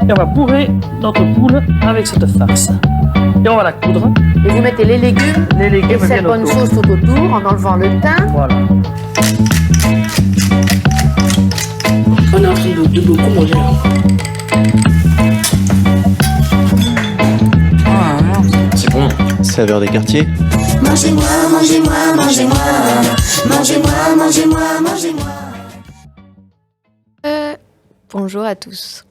Et on va bourrer notre poule avec cette farce. Et on va la coudre. Et vous mettez les légumes et me cette viennent bonne autour. sauce tout autour en enlevant le thym. Voilà. On est en train de beaucoup manger là. C'est bon. Saveur des quartiers. Mangez-moi, mangez-moi, mangez-moi. Mangez-moi, mangez-moi, mangez-moi. Bonjour à tous.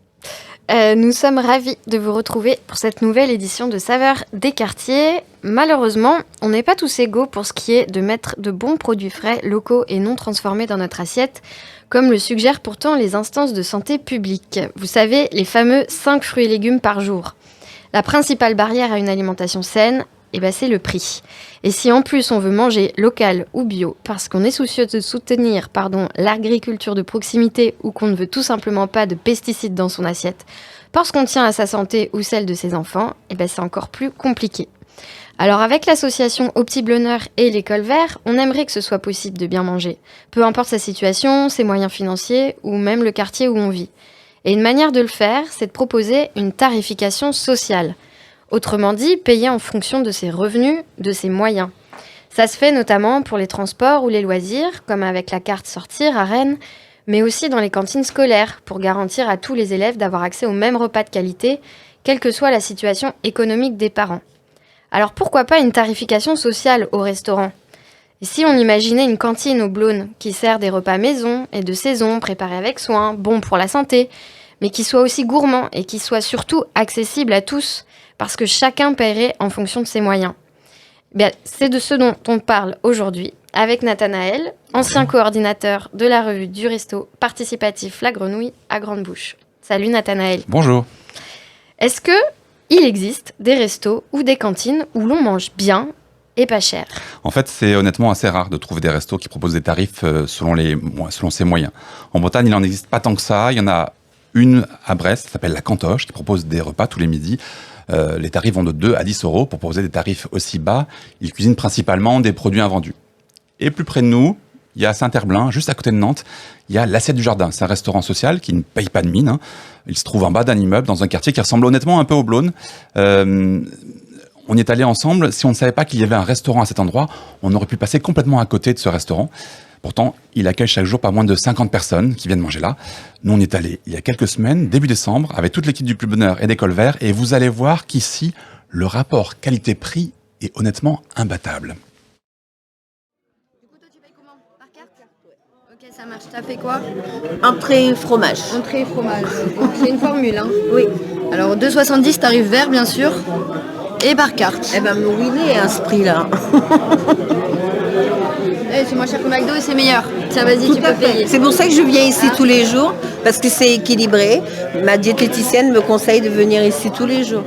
Nous sommes ravis de vous retrouver pour cette nouvelle édition de Saveurs des quartiers. Malheureusement, on n'est pas tous égaux pour ce qui est de mettre de bons produits frais, locaux et non transformés dans notre assiette, comme le suggèrent pourtant les instances de santé publique. Vous savez, les fameux 5 fruits et légumes par jour. La principale barrière à une alimentation saine, c'est le prix. Et si en plus on veut manger local ou bio, parce qu'on est soucieux de soutenir l'agriculture de proximité ou qu'on ne veut tout simplement pas de pesticides dans son assiette, parce qu'on tient à sa santé ou celle de ses enfants, c'est encore plus compliqué. Alors avec l'association Au Petit Bonheur et l'École Vert, on aimerait que ce soit possible de bien manger, peu importe sa situation, ses moyens financiers ou même le quartier où on vit. Et une manière de le faire, c'est de proposer une tarification sociale. Autrement dit, payer en fonction de ses revenus, de ses moyens. Ça se fait notamment pour les transports ou les loisirs, comme avec la carte Sortir à Rennes, mais aussi dans les cantines scolaires, pour garantir à tous les élèves d'avoir accès aux mêmes repas de qualité, quelle que soit la situation économique des parents. Alors pourquoi pas une tarification sociale au restaurant ? Et si on imaginait une cantine au Blône qui sert des repas maison et de saison, préparés avec soin, bons pour la santé, mais qui soit aussi gourmand et qui soit surtout accessible à tous, parce que chacun paierait en fonction de ses moyens. C'est de ce dont on parle aujourd'hui avec Nathanaël, ancien coordinateur de la revue du resto participatif La Grenouille à Grande-Bouche. Salut Nathanaël. Bonjour. Est-ce qu'il existe des restos ou des cantines où l'on mange bien et pas cher ? En fait, c'est honnêtement assez rare de trouver des restos qui proposent des tarifs selon ses moyens. En Bretagne, il n'en existe pas tant que ça. Il y en a une à Brest, qui s'appelle La Cantoche, qui propose des repas tous les midis. Les tarifs vont de 2 à 10 euros. Pour proposer des tarifs aussi bas, ils cuisinent principalement des produits invendus. Et plus près de nous, il y a Saint-Herblain, juste à côté de Nantes, il y a l'Assiette du Jardin. C'est un restaurant social qui ne paye pas de mine. Il se trouve en bas d'un immeuble, dans un quartier qui ressemble honnêtement un peu au Blône. On y est allé ensemble. Si on ne savait pas qu'il y avait un restaurant à cet endroit, on aurait pu passer complètement à côté de ce restaurant. Pourtant, il accueille chaque jour pas moins de 50 personnes qui viennent manger là. Nous, on y est allé il y a quelques semaines, début décembre, avec toute l'équipe du Plus Bonheur et d'École Vert, et vous allez voir qu'ici, le rapport qualité-prix est honnêtement imbattable. Du coup, toi, tu payes comment ? Par carte ? Ok, ça marche. T'as fait quoi ? Entrée fromage. Entrée et fromage. Donc, c'est une formule, hein ? Oui. Alors, 2,70 tarif vert, bien sûr, et par carte. Eh ben, me ruiner à ce prix-là. C'est moins cher que McDo et c'est meilleur. Tiens, vas-y, Tout tu à peux fait. payer. C'est pour ça que je viens ici tous les jours, parce que c'est équilibré. Ma diététicienne me conseille de venir ici tous les jours.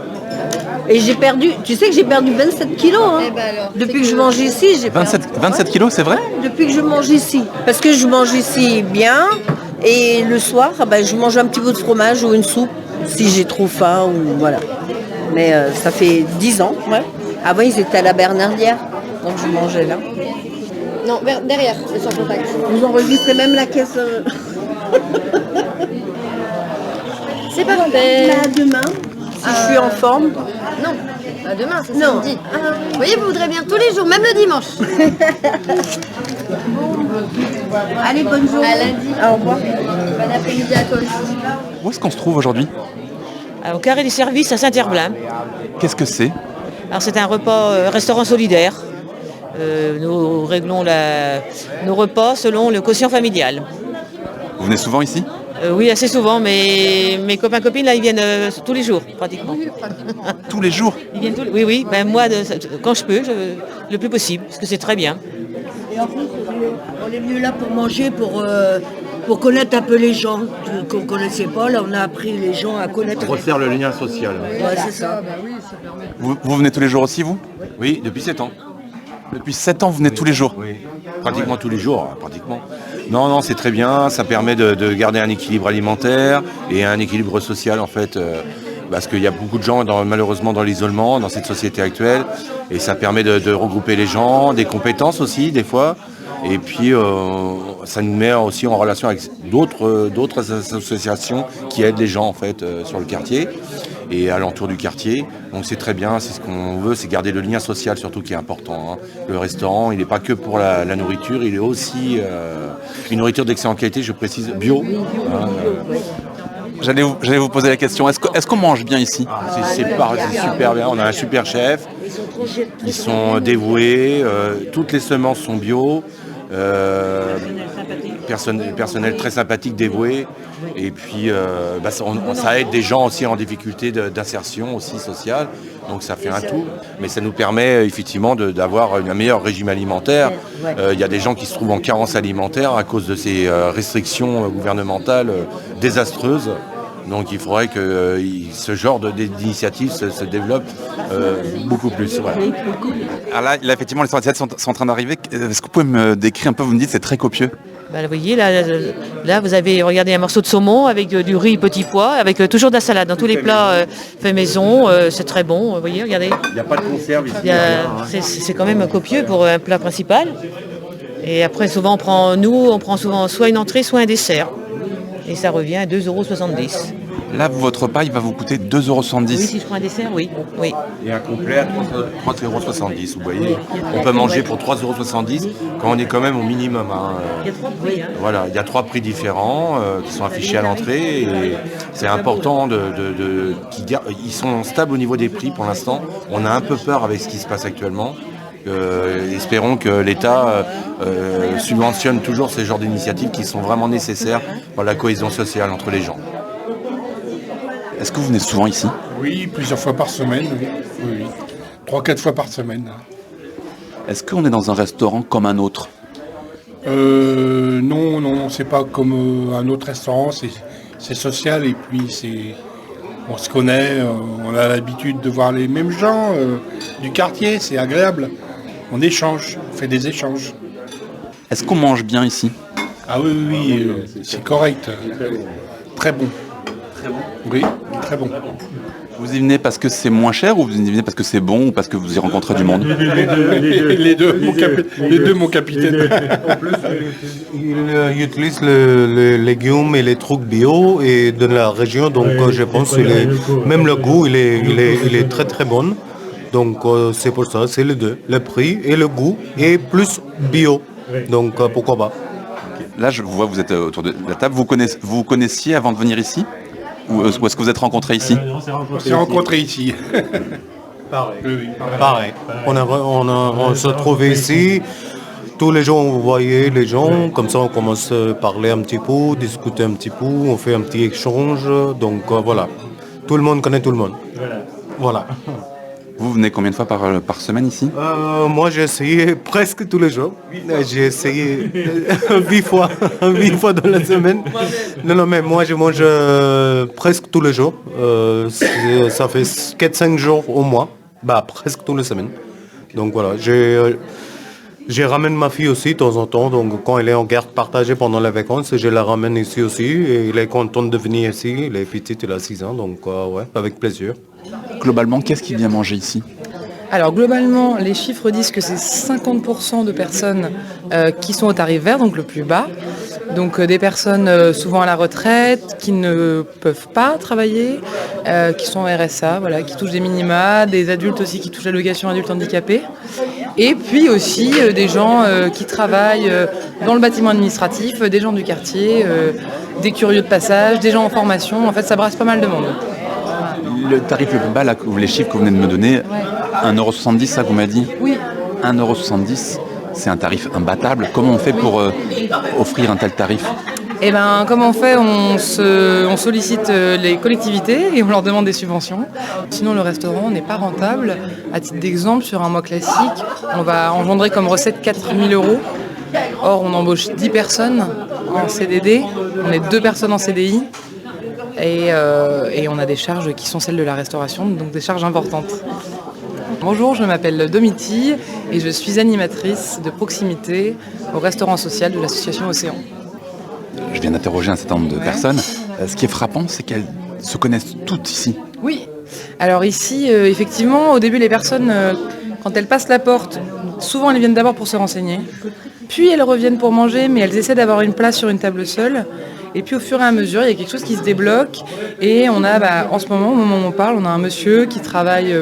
Et j'ai perdu 27 kilos. Hein. Eh ben alors, Depuis que je mange ici, j'ai perdu. 27 kilos, c'est vrai ? Depuis que je mange ici. Parce que je mange ici bien, et le soir, je mange un petit bout de fromage ou une soupe, si j'ai trop faim, ou voilà. Mais ça fait 10 ans. Ouais. Avant, ils étaient à la Bernardière, donc je mangeais là. Non, derrière, c'est sans contact. Vous enregistrez même la caisse. C'est parfait. À demain, si je suis en forme. Non, bah demain, c'est Non. samedi. Vous voyez, vous voudrez bien tous les jours, même le dimanche. Allez, bonne journée. À lundi. Au revoir. Bon après-midi à toi aussi. Où est-ce qu'on se trouve aujourd'hui ? Au carré des services à Saint-Herblain. Qu'est-ce que c'est ? Alors c'est un repas restaurant solidaire. Nous réglons nos repas selon le quotient familial. Vous venez souvent ici ? Oui, assez souvent, mais mes copains copines là, ils viennent tous les jours pratiquement. Tous les jours ? Ils viennent oui. Moi, quand je peux, le plus possible, parce que c'est très bien. Et en plus, on est venu là pour manger, pour connaître un peu les gens qu'on ne connaissait pas. Là, on a appris les gens à connaître. Refaire le lien social. Ouais, c'est ça. Vous venez tous les jours aussi, vous ? Oui, depuis 7 ans. Depuis 7 ans, vous venez tous les jours ? Oui, pratiquement tous les jours, pratiquement. Non, c'est très bien, ça permet de garder un équilibre alimentaire et un équilibre social en fait, parce qu'il y a beaucoup de gens malheureusement dans l'isolement, dans cette société actuelle, et ça permet de regrouper les gens, des compétences aussi des fois, Et puis ça nous met aussi en relation avec d'autres associations qui aident les gens en fait sur le quartier et alentour du quartier. Donc c'est très bien, c'est ce qu'on veut, c'est garder le lien social surtout qui est important. Hein. Le restaurant, il n'est pas que pour la nourriture, il est aussi une nourriture d'excellente qualité, je précise, bio. Hein, J'allais vous poser la question, est-ce qu'on mange bien ici? c'est super bien, on a un super chef, ils sont dévoués, toutes les semences sont bio, personnel très sympathique, dévoué, et puis ça aide des gens aussi en difficulté d'insertion aussi sociale, donc ça fait un tout, mais ça nous permet effectivement d'avoir un meilleur régime alimentaire. Il y a des gens qui se trouvent en carence alimentaire à cause de ces restrictions gouvernementales désastreuses. Donc il faudrait que ce genre d'initiative se développe beaucoup plus. Voilà. Alors là, effectivement, les recettes sont en train d'arriver. Est-ce que vous pouvez me décrire un peu? Vous me dites c'est très copieux. Bah, vous voyez, là, vous avez regardé un morceau de saumon avec du riz petit pois, avec toujours de la salade dans tous les plats faits maison. C'est très bon, vous voyez, regardez. Il n'y a pas de conserve ici. C'est quand même copieux pour un plat principal. Et après, souvent, on prend souvent soit une entrée, soit un dessert. Et ça revient à 2,70 €. Là, votre repas, il va vous coûter 2,70 €. Oui, si je prends un dessert, oui. Et un complet à 3,70 €, vous voyez. On peut manger pour 3,70 € quand on est quand même au minimum. Hein. Il y a 3 prix. Hein. Voilà, il y a 3 prix différents qui sont affichés à l'entrée. Et c'est important ils sont stables au niveau des prix pour l'instant. On a un peu peur avec ce qui se passe actuellement. Espérons que l'État subventionne toujours ces genres d'initiatives qui sont vraiment nécessaires pour la cohésion sociale entre les gens. Est-ce que vous venez souvent ici? Oui, plusieurs fois par semaine. Oui. 3-4 fois par semaine. Est-ce qu'on est dans un restaurant comme un autre? Non, c'est pas comme un autre restaurant, c'est social et puis on se connaît, on a l'habitude de voir les mêmes gens du quartier, c'est agréable. On échange, on fait des échanges. Est-ce qu'on mange bien ici? Ah oui, c'est correct. Très bon. Très bon? Oui, très bon. Vous y venez parce que c'est moins cher ou vous y venez parce que c'est bon ou parce que vous y rencontrez du monde? Les deux, mon capitaine. En plus, il utilise les légumes et les trucs bio et de la région, donc je pense que même le goût, il est très très bon. Donc c'est pour ça, c'est les deux, le prix et le goût et plus bio. Donc pourquoi pas. Là, je vous vois, vous êtes autour de la table. Vous connaissiez avant de venir ici? Ou est-ce que vous êtes rencontrés ici? On s'est rencontrés ici. Pareil. Oui, pareil. On se trouvait ici. Tous les jours, vous voyez les gens. Comme ça, on commence à parler un petit peu, discuter un petit peu. On fait un petit échange. Donc voilà. Tout le monde connaît tout le monde. Voilà. Vous venez combien de fois par semaine ici? Moi, j'ai essayé presque tous les jours. J'ai essayé 8 fois dans la semaine. Non, mais moi, je mange presque tous les jours. Ça fait 4-5 jours au mois. Presque toutes les semaines. Donc voilà, je ramène ma fille aussi de temps en temps. Donc quand elle est en garde partagée pendant les vacances, je la ramène ici aussi. Et elle est contente de venir ici. Elle est petite, elle a 6 ans. Donc ouais, avec plaisir. Globalement, qu'est-ce qui vient manger ici? Alors globalement, les chiffres disent que c'est 50% de personnes qui sont au tarif vert, donc le plus bas. Donc des personnes souvent à la retraite, qui ne peuvent pas travailler, qui sont RSA, voilà, qui touchent des minima, des adultes aussi qui touchent l'allocation adulte handicapé. Et puis aussi des gens qui travaillent dans le bâtiment administratif, des gens du quartier, des curieux de passage, des gens en formation. En fait, ça brasse pas mal de monde. Le tarif le plus bas, là, les chiffres que vous venez de me donner, 1,70 €, ça vous m'avez dit? Oui. 1,70 €, c'est un tarif imbattable. Comment on fait pour offrir un tel tarif? Eh bien, comment on fait? On sollicite les collectivités et on leur demande des subventions. Sinon, le restaurant n'est pas rentable. À titre d'exemple, sur un mois classique, on va engendrer comme recette 4 000 €. Or, on embauche 10 personnes en CDD, on est 2 personnes en CDI. Et on a des charges qui sont celles de la restauration, donc des charges importantes. Bonjour, je m'appelle Domiti et je suis animatrice de proximité au restaurant social de l'association Océan. Je viens d'interroger un certain nombre de personnes. Ce qui est frappant, c'est qu'elles se connaissent toutes ici. Oui, alors ici, effectivement, au début, les personnes, quand elles passent la porte, souvent elles viennent d'abord pour se renseigner. puis elles reviennent pour manger, mais elles essaient d'avoir une place sur une table seule. Et puis au fur et à mesure, il y a quelque chose qui se débloque. Et on a, en ce moment, au moment où on parle, on a un monsieur qui travaille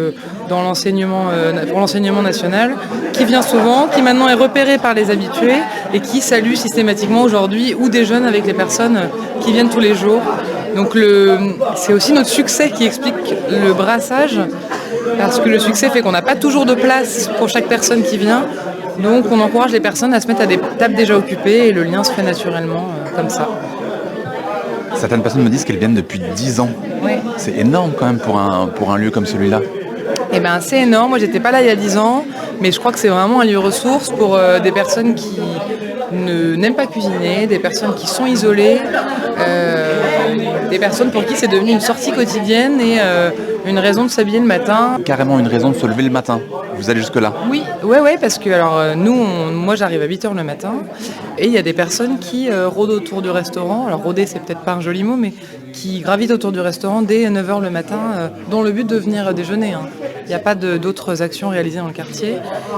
dans l'enseignement, pour l'enseignement national, qui vient souvent, qui maintenant est repéré par les habitués et qui salue systématiquement aujourd'hui ou déjeune avec les personnes qui viennent tous les jours. Donc c'est aussi notre succès qui explique le brassage, parce que le succès fait qu'on n'a pas toujours de place pour chaque personne qui vient. Donc on encourage les personnes à se mettre à des tables déjà occupées et le lien se fait naturellement comme ça. Certaines personnes me disent qu'elles viennent depuis 10 ans. Ouais. C'est énorme quand même pour un lieu comme celui-là. Eh ben, c'est énorme. Moi, j'étais pas là il y a 10 ans, mais je crois que c'est vraiment un lieu ressource pour des personnes qui n'aiment pas cuisiner, des personnes qui sont isolées, des personnes pour qui c'est devenu une sortie quotidienne et une raison de s'habiller le matin. Carrément une raison de se lever le matin. Vous allez jusque-là? Oui, ouais, parce que alors, moi j'arrive à 8h le matin et il y a des personnes qui rôdent autour du restaurant. Alors rôder, c'est peut-être pas un joli mot, mais qui gravitent autour du restaurant dès 9h le matin dans le but de venir déjeuner. Il n'y a pas d'autres actions réalisées dans le quartier.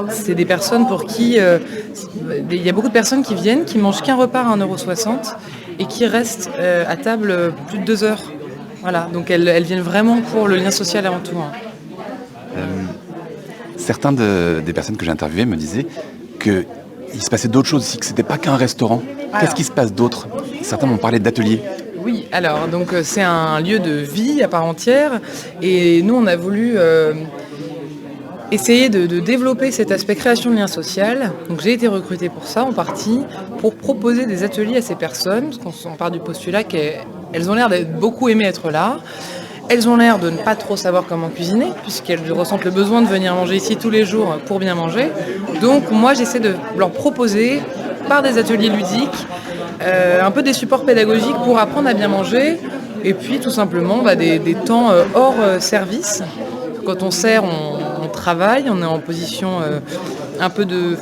C'est des personnes pour qui... il y a beaucoup de personnes qui viennent, qui mangent qu'un repas à 1,60 € et qui restent à table plus de 2 heures. Voilà, donc elles viennent vraiment pour le lien social avant tout. Certains des personnes que j'ai interviewées me disaient qu'il se passait d'autres choses ici, que c'était pas qu'un restaurant. Qu'est-ce qui se passe d'autre? Certains m'ont parlé d'ateliers. Oui, alors donc c'est un lieu de vie à part entière et nous on a voulu essayer de développer cet aspect création de lien social. Donc j'ai été recrutée pour ça en partie, pour proposer des ateliers à ces personnes, parce qu'on part du postulat qu'elles ont l'air d'être beaucoup aimées être là. Elles ont l'air de ne pas trop savoir comment cuisiner, puisqu'elles ressentent le besoin de venir manger ici tous les jours pour bien manger. Donc moi j'essaie de leur proposer, par des ateliers ludiques, un peu des supports pédagogiques pour apprendre à bien manger, et puis tout simplement des temps hors service. Quand on sert, on travaille, on est en position un peu de...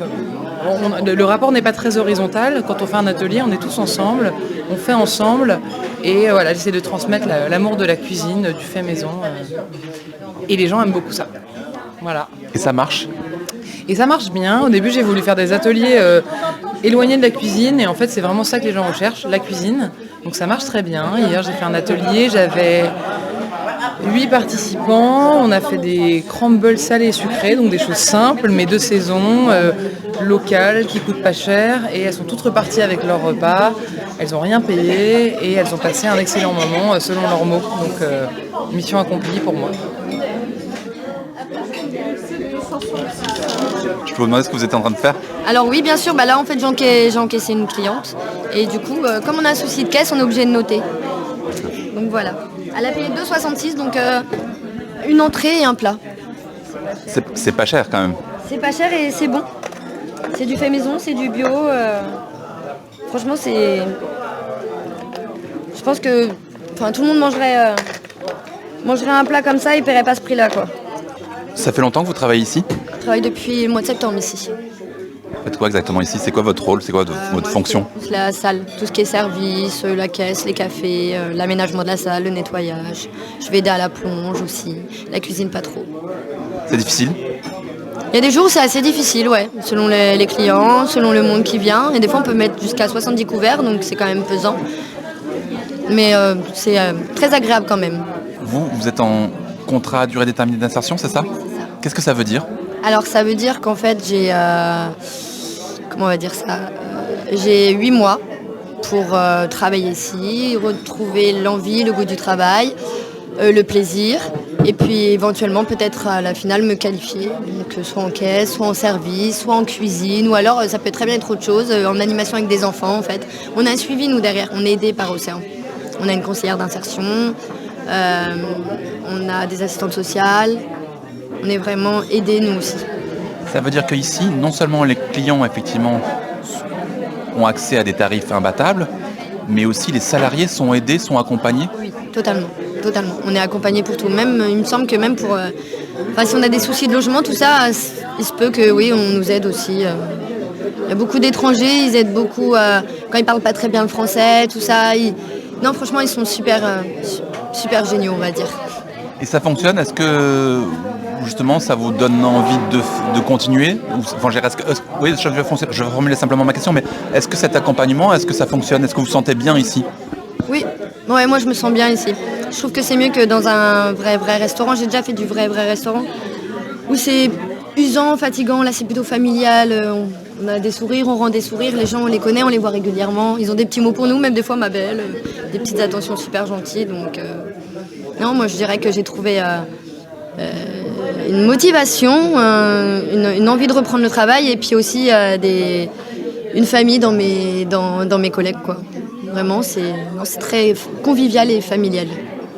le rapport n'est pas très horizontal. Quand on fait un atelier, on est tous ensemble, on fait ensemble, et voilà, j'essaie de transmettre l'amour de la cuisine, du fait maison, et les gens aiment beaucoup ça. Voilà. Et ça marche? Et ça marche bien. Au début, j'ai voulu faire des ateliers éloignés de la cuisine. Et en fait, c'est vraiment ça que les gens recherchent, la cuisine. Donc ça marche très bien. Hier, j'ai fait un atelier. J'avais 8 participants. On a fait des crumbles salés et sucrés, donc des choses simples, mais de saison, locales, qui coûtent pas cher. Et elles sont toutes reparties avec leur repas. Elles n'ont rien payé et elles ont passé un excellent moment selon leurs mots. Donc mission accomplie pour moi. Je peux vous demander ce que vous êtes en train de faire? Alors oui, bien sûr, là en fait j'ai encaissé une cliente et du coup comme on a un souci de caisse, on est obligé de noter. Donc voilà. Elle a payé 2,66 €, donc une entrée et un plat. C'est pas cher quand même. C'est pas cher et c'est bon. C'est du fait maison, c'est du bio. Franchement c'est... Je pense que tout le monde mangerait un plat comme ça et paierait pas ce prix-là quoi. Ça fait longtemps que vous travaillez ici? Je travaille depuis le mois de septembre ici. Vous faites quoi exactement ici? C'est quoi votre rôle? C'est quoi votre fonction? La salle, tout ce qui est service, la caisse, les cafés, l'aménagement de la salle, le nettoyage. Je vais aider à la plonge aussi, la cuisine pas trop. C'est difficile? Il y a des jours où c'est assez difficile, ouais, selon les clients, selon le monde qui vient. Et des fois on peut mettre jusqu'à 70 couverts, donc c'est quand même pesant. Mais c'est très agréable quand même. Vous êtes en contrat à durée déterminée d'insertion, c'est ça? Qu'est-ce que ça veut dire? Alors ça veut dire qu'en fait j'ai... comment on va dire ça j'ai 8 mois pour travailler ici, retrouver l'envie, le goût du travail, le plaisir, et puis éventuellement peut-être à la finale me qualifier, donc soit en caisse, soit en service, soit en cuisine, ou alors ça peut très bien être autre chose, en animation avec des enfants en fait. On a un suivi nous derrière, on est aidé par Océan. On a une conseillère d'insertion, on a des assistantes sociales, on est vraiment aidés nous aussi. Ça veut dire qu'ici, non seulement les clients effectivement ont accès à des tarifs imbattables, mais aussi les salariés sont aidés, sont accompagnés? Oui, totalement. On est accompagnés pour tout. Même, il me semble que même pour... si on a des soucis de logement, tout ça, il se peut que oui, on nous aide aussi. Il y a beaucoup d'étrangers, ils aident beaucoup quand ils parlent pas très bien le français, tout ça. Non, franchement, ils sont super géniaux, on va dire. Et ça fonctionne? Est-ce que justement, ça vous donne envie de continuer? Enfin, oui, je vais formuler simplement ma question, mais est-ce que cet accompagnement, est-ce que ça fonctionne? Est-ce que vous vous sentez bien ici? Oui, ouais, moi je me sens bien ici. Je trouve que c'est mieux que dans un vrai restaurant. J'ai déjà fait du vrai restaurant où c'est usant, fatigant. Là c'est plutôt familial. On a des sourires, on rend des sourires. Les gens on les connaît, on les voit régulièrement. Ils ont des petits mots pour nous, même des fois ma belle, des petites attentions super gentilles. Donc non, moi je dirais que j'ai trouvé une motivation, une envie de reprendre le travail et puis aussi une famille dans mes collègues, quoi. Vraiment, c'est très convivial et familial.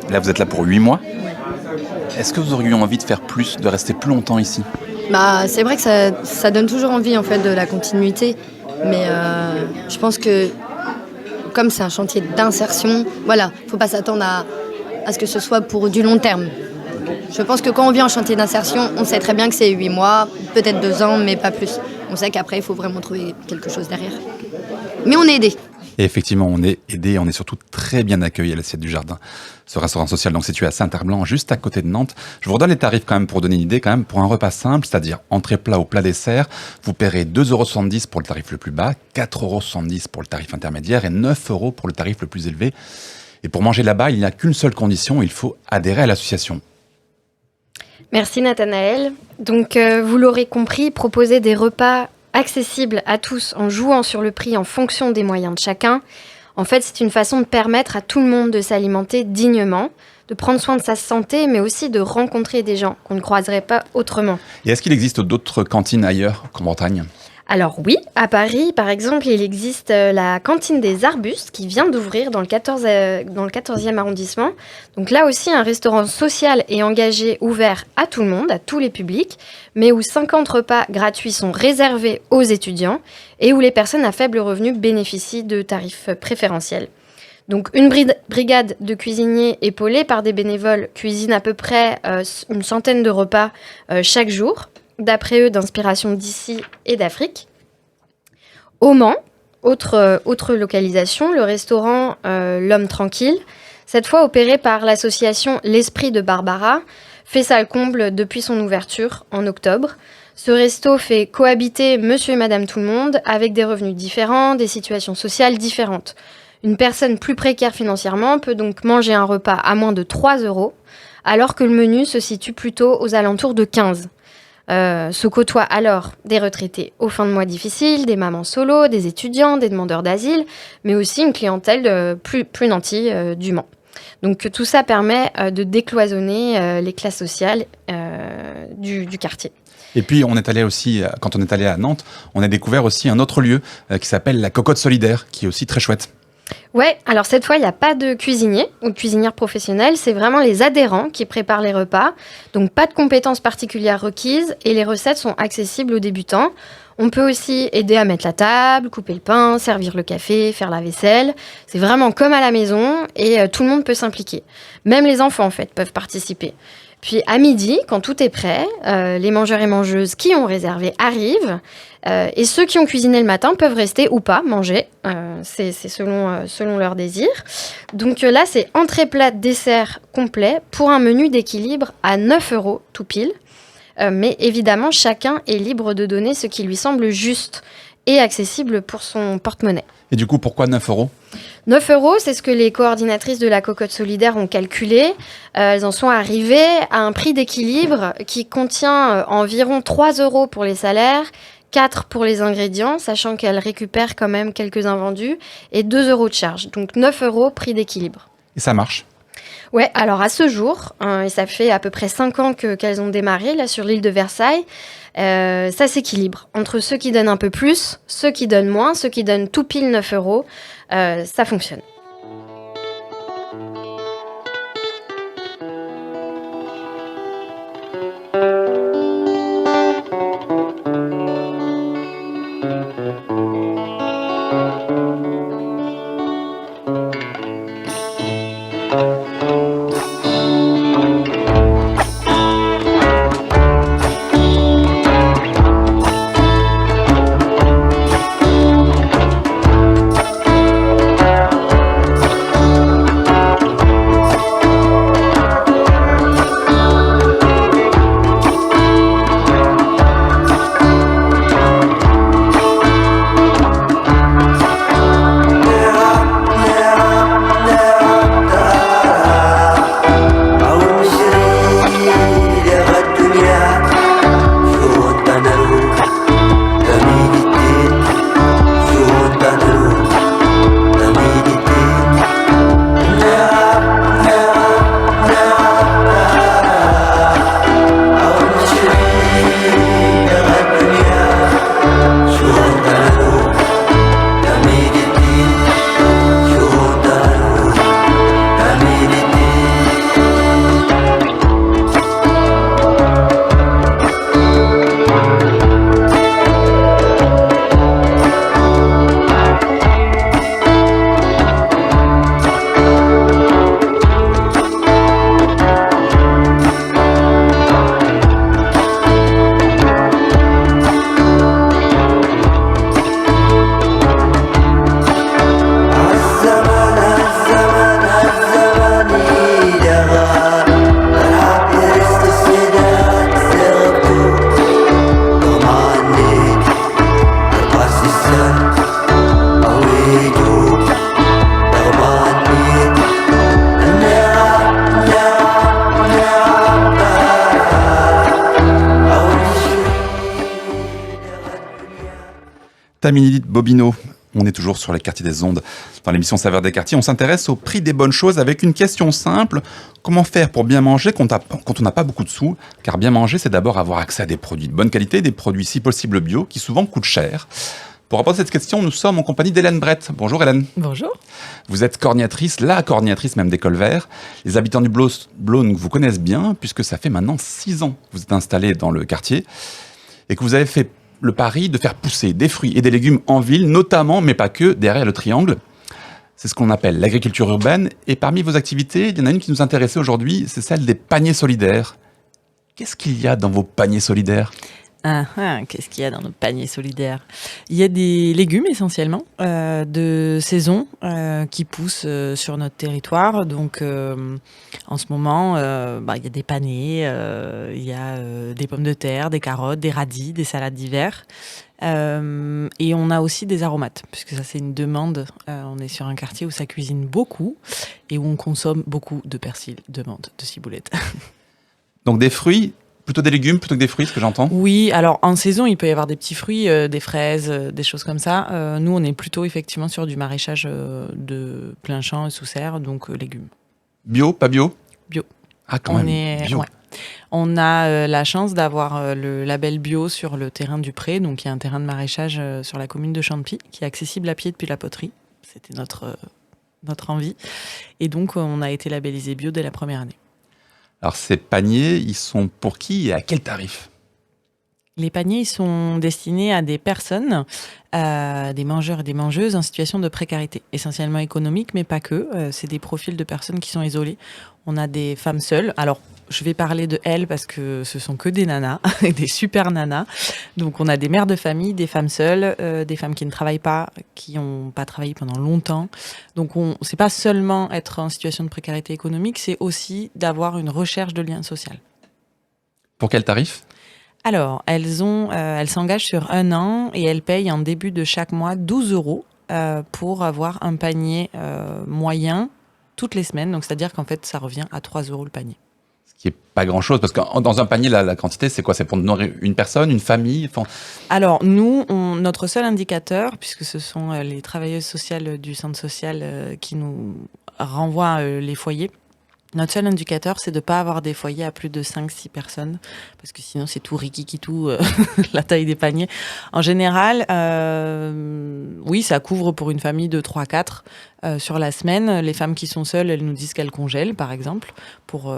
Là, vous êtes là pour 8 mois. Est-ce que vous auriez eu envie de faire plus, de rester plus longtemps ici? C'est vrai que ça donne toujours envie en fait de la continuité, mais je pense que comme c'est un chantier d'insertion, voilà, faut pas s'attendre à ce que ce soit pour du long terme. Je pense que quand on vient en chantier d'insertion, on sait très bien que c'est 8 mois, peut-être 2 ans, mais pas plus. On sait qu'après, il faut vraiment trouver quelque chose derrière. Mais on est aidé. Et effectivement, on est aidé, on est surtout très bien accueillis à l'Assiette du Jardin. Ce restaurant social, donc situé à Saint-Herblanc, juste à côté de Nantes. Je vous redonne les tarifs quand même pour donner une idée. Quand même, pour un repas simple, c'est-à-dire entrée plat ou plat dessert, vous paierez 2,70 € pour le tarif le plus bas, 4,70 € pour le tarif intermédiaire et 9 € pour le tarif le plus élevé. Et pour manger là-bas, il n'y a qu'une seule condition, il faut adhérer à l'association. Merci Nathanaël. Donc vous l'aurez compris, proposer des repas accessibles à tous en jouant sur le prix en fonction des moyens de chacun, en fait c'est une façon de permettre à tout le monde de s'alimenter dignement, de prendre soin de sa santé, mais aussi de rencontrer des gens qu'on ne croiserait pas autrement. Et est-ce qu'il existe d'autres cantines ailleurs qu'en Bretagne ? Alors oui, à Paris, par exemple, il existe la cantine des Arbustes qui vient d'ouvrir dans le 14e arrondissement. Donc là aussi, un restaurant social et engagé ouvert à tout le monde, à tous les publics, mais où 50 repas gratuits sont réservés aux étudiants et où les personnes à faible revenu bénéficient de tarifs préférentiels. Donc une brigade de cuisiniers épaulés par des bénévoles cuisine à peu près une centaine de repas chaque jour, d'après eux d'inspiration d'ici et d'Afrique. Au Mans, autre localisation, le restaurant L'Homme Tranquille, cette fois opéré par l'association L'Esprit de Barbara, fait salle comble depuis son ouverture en octobre. Ce resto fait cohabiter monsieur et madame tout le monde avec des revenus différents, des situations sociales différentes. Une personne plus précaire financièrement peut donc manger un repas à moins de 3 €, alors que le menu se situe plutôt aux alentours de 15 €. Se côtoient alors des retraités aux fins de mois difficiles, des mamans solo, des étudiants, des demandeurs d'asile, mais aussi une clientèle plus nantie du Mans. Donc tout ça permet de décloisonner les classes sociales du quartier. Et puis on est allé aussi, quand on est allé à Nantes, on a découvert aussi un autre lieu qui s'appelle la Cocotte Solidaire, qui est aussi très chouette. Ouais, alors cette fois, il n'y a pas de cuisinier ou de cuisinière professionnelle, c'est vraiment les adhérents qui préparent les repas. Donc pas de compétences particulières requises et les recettes sont accessibles aux débutants. On peut aussi aider à mettre la table, couper le pain, servir le café, faire la vaisselle. C'est vraiment comme à la maison et tout le monde peut s'impliquer. Même les enfants, en fait, peuvent participer. Puis à midi, quand tout est prêt, les mangeurs et mangeuses qui ont réservé arrivent. Et ceux qui ont cuisiné le matin peuvent rester ou pas manger. C'est selon leur désir. Donc là, c'est entrée, plat, dessert complet pour un menu d'équilibre à 9 € tout pile. Mais évidemment, chacun est libre de donner ce qui lui semble juste et accessible pour son porte-monnaie. Et du coup, pourquoi 9 €? 9 €, c'est ce que les coordinatrices de la Cocotte Solidaire ont calculé. Elles en sont arrivées à un prix d'équilibre qui contient environ 3 € pour les salaires, 4 € pour les ingrédients, sachant qu'elles récupèrent quand même quelques invendus, et 2 € de charge. Donc 9 € prix d'équilibre. Et ça marche? Ouais, alors à ce jour, et ça fait à peu près 5 ans qu'elles ont démarré là sur l'île de Versailles, ça s'équilibre entre ceux qui donnent un peu plus, ceux qui donnent moins, ceux qui donnent tout pile 9 €, ça fonctionne. Taminidit Bobino, on est toujours sur les quartiers des ondes. Dans l'émission Saveurs des quartiers, on s'intéresse au prix des bonnes choses avec une question simple. Comment faire pour bien manger quand on n'a pas beaucoup de sous? Car bien manger, c'est d'abord avoir accès à des produits de bonne qualité, des produits si possible bio, qui souvent coûtent cher. Pour répondre à cette question, nous sommes en compagnie d'Hélène Brett. Bonjour Hélène. Bonjour. Vous êtes coordinatrice, la coordinatrice même d'École Vert. Les habitants du Blône vous connaissent bien, puisque ça fait maintenant 6 ans que vous êtes installés dans le quartier et que vous avez fait le pari de faire pousser des fruits et des légumes en ville, notamment, mais pas que, derrière le triangle. C'est ce qu'on appelle l'agriculture urbaine. Et parmi vos activités, il y en a une qui nous intéressait aujourd'hui, c'est celle des paniers solidaires. Qu'est-ce qu'il y a dans vos paniers solidaires ? Qu'est-ce qu'il y a dans nos paniers solidaires? Il y a des légumes essentiellement de saison qui poussent sur notre territoire. Donc en ce moment, il y a des panais, il y a des pommes de terre, des carottes, des radis, des salades d'hiver. Et on a aussi des aromates, puisque ça c'est une demande. On est sur un quartier où ça cuisine beaucoup et où on consomme beaucoup de persil, de menthe, de ciboulette. Donc des fruits, plutôt des légumes plutôt que des fruits, ce que j'entends? Oui, alors en saison, il peut y avoir des petits fruits, des fraises, des choses comme ça. Nous, on est plutôt effectivement sur du maraîchage de plein champ et sous serre, donc légumes. Bio, pas bio? Bio. Ah, quand même, bio. Ouais. On a la chance d'avoir le label bio sur le terrain du Pré, donc il y a un terrain de maraîchage sur la commune de Champy, qui est accessible à pied depuis la poterie. C'était notre envie. Et donc, on a été labellisé bio dès la première année. Alors ces paniers, ils sont pour qui et à quel tarif? Les paniers, ils sont destinés à des personnes, des mangeurs et des mangeuses en situation de précarité, essentiellement économique, mais pas que. C'est des profils de personnes qui sont isolées. On a des femmes seules. Alors, je vais parler de elles parce que ce sont que des nanas, des super nanas. Donc, on a des mères de famille, des femmes seules, des femmes qui ne travaillent pas, qui n'ont pas travaillé pendant longtemps. Donc, c'est pas seulement être en situation de précarité économique, c'est aussi d'avoir une recherche de lien social. Pour quel tarif? Alors, elles s'engagent sur 1 an et elles payent en début de chaque mois 12 € pour avoir un panier moyen toutes les semaines. Donc, c'est-à-dire qu'en fait, ça revient à 3 € le panier. Ce qui n'est pas grand-chose, parce que dans un panier, la quantité, c'est quoi? C'est pour nourrir une personne, une famille? Alors, nous, notre seul indicateur, puisque ce sont les travailleuses sociales du centre social qui nous renvoient les foyers, notre seul indicateur, c'est de ne pas avoir des foyers à plus de 5-6 personnes, parce que sinon, c'est tout riquiquitou, la taille des paniers. En général, oui, ça couvre pour une famille de 3-4 sur la semaine. Les femmes qui sont seules, elles nous disent qu'elles congèlent, par exemple, pour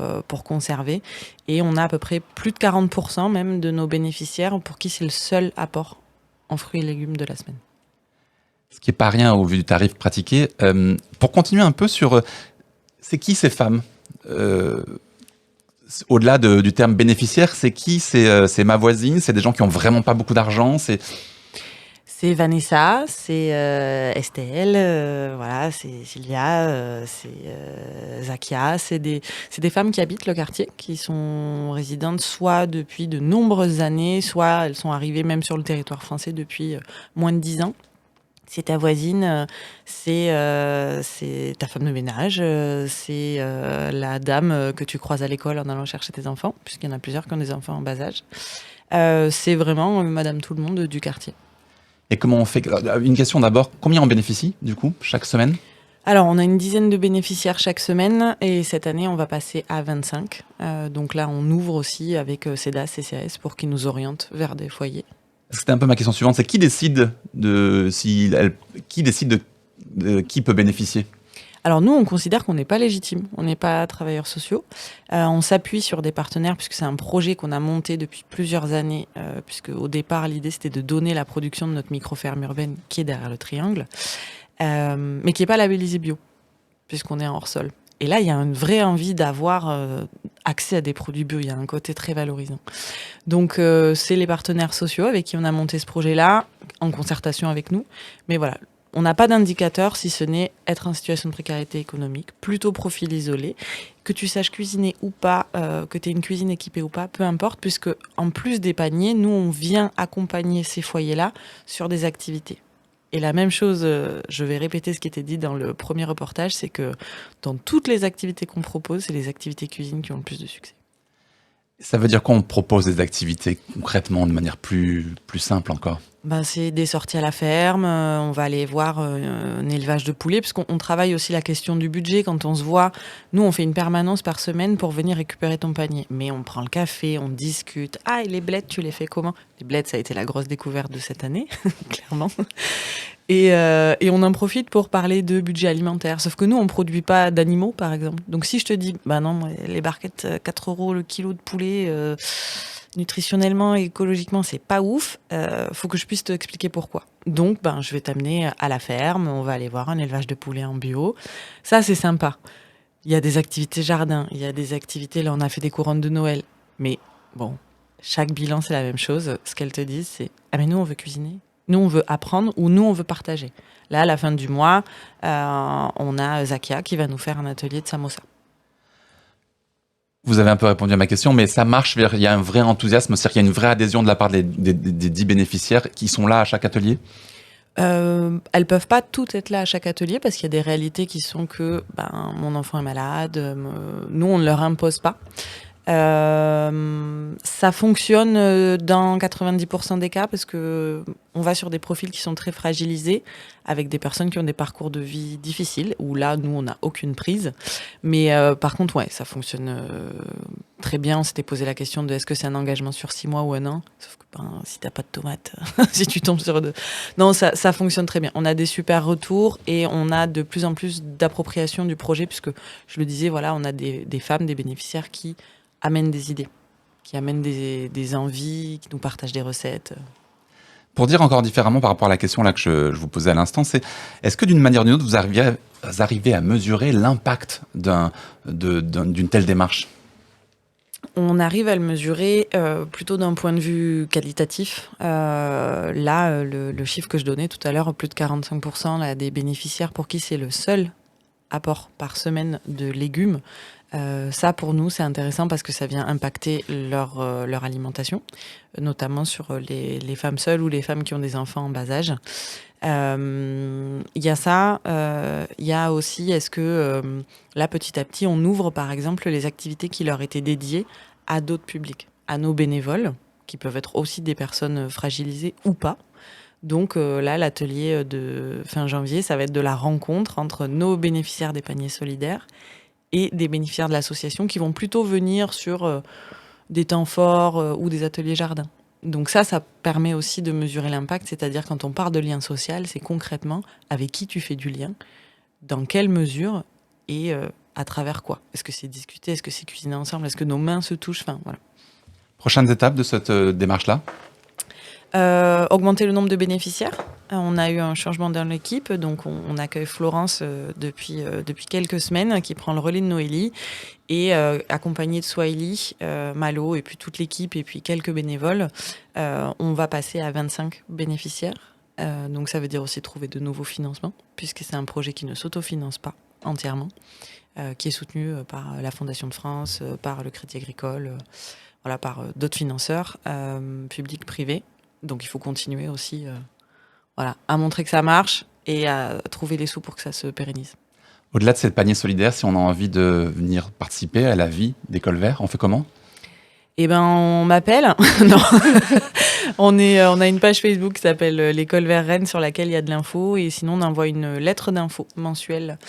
conserver. Et on a à peu près plus de 40% même de nos bénéficiaires pour qui c'est le seul apport en fruits et légumes de la semaine. Ce qui n'est pas rien au vu du tarif pratiqué. Pour continuer un peu sur... c'est qui ces femmes? Au-delà du terme bénéficiaire, c'est qui? C'est ma voisine? C'est des gens qui ont vraiment pas beaucoup d'argent? C'est Vanessa, c'est Estelle, voilà, c'est Sylvia, c'est Zakia. C'est des femmes qui habitent le quartier, qui sont résidentes soit depuis de nombreuses années, soit elles sont arrivées même sur le territoire français depuis moins de 10 ans. C'est ta voisine, c'est ta femme de ménage, c'est la dame que tu croises à l'école en allant chercher tes enfants, puisqu'il y en a plusieurs qui ont des enfants en bas âge. C'est vraiment Madame Tout-le-Monde du quartier. Et comment on fait? Une question d'abord, combien on bénéficie du coup chaque semaine? Alors, on a une dizaine de bénéficiaires chaque semaine et cette année, on va passer à 25. Donc là, on ouvre aussi avec CEDAS et CCAS pour qu'ils nous orientent vers des foyers. C'était un peu ma question suivante, c'est qui décide de qui peut bénéficier? Alors nous, on considère qu'on n'est pas légitime, on n'est pas travailleurs sociaux. On s'appuie sur des partenaires puisque c'est un projet qu'on a monté depuis plusieurs années, puisque au départ, l'idée c'était de donner la production de notre micro-ferme urbaine qui est derrière le triangle, mais qui n'est pas labellisée bio, puisqu'on est en hors-sol. Et là, il y a une vraie envie d'avoir accès à des produits bio. Il y a un côté très valorisant. Donc, c'est les partenaires sociaux avec qui on a monté ce projet-là, en concertation avec nous. Mais voilà, on n'a pas d'indicateur si ce n'est être en situation de précarité économique, plutôt profil isolé. Que tu saches cuisiner ou pas, que tu aies une cuisine équipée ou pas, peu importe, puisque en plus des paniers, nous, on vient accompagner ces foyers-là sur des activités. Et la même chose, je vais répéter ce qui était dit dans le premier reportage, c'est que dans toutes les activités qu'on propose, c'est les activités cuisine qui ont le plus de succès. Ça veut dire qu'on propose des activités concrètement de manière plus simple encore? C'est des sorties à la ferme, on va aller voir un élevage de poulets, parce qu'on travaille aussi la question du budget. Quand on se voit, nous, on fait une permanence par semaine pour venir récupérer ton panier. Mais on prend le café, on discute. Ah, et les blettes, tu les fais comment? Les blettes, ça a été la grosse découverte de cette année, clairement. Et on en profite pour parler de budget alimentaire. Sauf que nous, on ne produit pas d'animaux, par exemple. Donc si je te dis, non, les barquettes, 4 € le kilo de poulet, nutritionnellement et écologiquement, c'est pas ouf, faut que je puisse t'expliquer pourquoi. Donc, je vais t'amener à la ferme, on va aller voir un élevage de poulets en bio. Ça, c'est sympa. Il y a des activités jardin, il y a des activités, là, on a fait des couronnes de Noël. Mais bon, chaque bilan, c'est la même chose. Ce qu'elles te disent, c'est « Ah, mais nous, on veut cuisiner. Nous, on veut apprendre ou nous, on veut partager. » Là, à la fin du mois, on a Zakia qui va nous faire un atelier de samosa. Vous avez un peu répondu à ma question, mais ça marche, il y a un vrai enthousiasme, c'est-à-dire qu'il y a une vraie adhésion de la part des 10 bénéficiaires qui sont là à chaque atelier? Elles peuvent pas toutes être là à chaque atelier parce qu'il y a des réalités qui sont que mon enfant est malade, nous on ne leur impose pas. Ça fonctionne dans 90% des cas parce que on va sur des profils qui sont très fragilisés avec des personnes qui ont des parcours de vie difficiles où là nous on n'a aucune prise, mais par contre ça fonctionne très bien. On s'était posé la question de est-ce que c'est un engagement sur 6 mois ou un an, sauf que si t'as pas de tomates si tu tombes sur non, ça fonctionne très bien. On a des super retours et on a de plus en plus d'appropriation du projet puisque je le disais, voilà, on a des femmes, des bénéficiaires qui amènent des idées, qui amènent des envies, qui nous partagent des recettes. Pour dire encore différemment par rapport à la question là que je vous posais à l'instant, c'est est-ce que d'une manière ou d'une autre, vous arrivez à mesurer l'impact d'une telle démarche? On arrive à le mesurer plutôt d'un point de vue qualitatif. Là, le chiffre que je donnais tout à l'heure, plus de 45% là, des bénéficiaires pour qui c'est le seul apport par semaine de légumes. Ça, pour nous, c'est intéressant parce que ça vient impacter leur alimentation, notamment sur les femmes seules ou les femmes qui ont des enfants en bas âge. Il y a ça. Il y a aussi, est-ce que là, petit à petit, on ouvre, par exemple, les activités qui leur étaient dédiées à d'autres publics, à nos bénévoles, qui peuvent être aussi des personnes fragilisées ou pas. Donc là, l'atelier de fin janvier, ça va être de la rencontre entre nos bénéficiaires des paniers solidaires et des bénéficiaires de l'association qui vont plutôt venir sur des temps forts ou des ateliers jardin. Donc ça permet aussi de mesurer l'impact, c'est-à-dire quand on parle de lien social, c'est concrètement avec qui tu fais du lien, dans quelle mesure et à travers quoi. Est-ce que c'est discuter, est-ce que c'est cuisiner ensemble, est-ce que nos mains se touchent, enfin voilà. Prochaines étapes de cette démarche-là? Augmenter le nombre de bénéficiaires. On a eu un changement dans l'équipe, donc on accueille Florence depuis quelques semaines, qui prend le relais de Noélie, et accompagnée de Swahili, Malo, et puis toute l'équipe, et puis quelques bénévoles, on va passer à 25 bénéficiaires. Donc ça veut dire aussi trouver de nouveaux financements, puisque c'est un projet qui ne s'autofinance pas entièrement, qui est soutenu par la Fondation de France, par le Crédit Agricole, voilà, par d'autres financeurs, publics, privés. Donc il faut continuer aussi à montrer que ça marche et à trouver les sous pour que ça se pérennise. Au-delà de cette panier solidaire, si on a envie de venir participer à la vie d'École Vert, on fait comment? Eh ben, on m'appelle. Non. On a une page Facebook qui s'appelle l'École Vert Rennes sur laquelle il y a de l'info. Et sinon, on envoie une lettre d'info mensuelle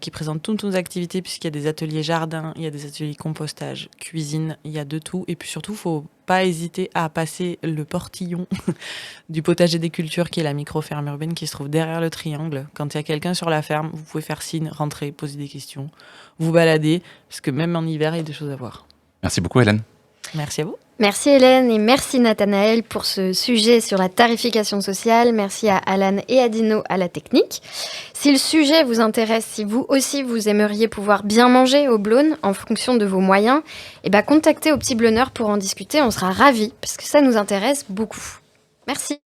qui présente toutes nos activités puisqu'il y a des ateliers jardin, il y a des ateliers compostage, cuisine, il y a de tout. Et puis surtout, il ne faut pas hésiter à passer le portillon du potager des cultures qui est la micro-ferme urbaine qui se trouve derrière le triangle. Quand il y a quelqu'un sur la ferme, vous pouvez faire signe, rentrer, poser des questions, vous balader parce que même en hiver, il y a des choses à voir. Merci beaucoup, Hélène. Merci à vous. Merci Hélène et merci Nathanaël pour ce sujet sur la tarification sociale. Merci à Alan et à Dino à la technique. Si le sujet vous intéresse, si vous aussi vous aimeriez pouvoir bien manger au Blône en fonction de vos moyens, contactez Au Petit Blôneur pour en discuter. On sera ravis parce que ça nous intéresse beaucoup. Merci.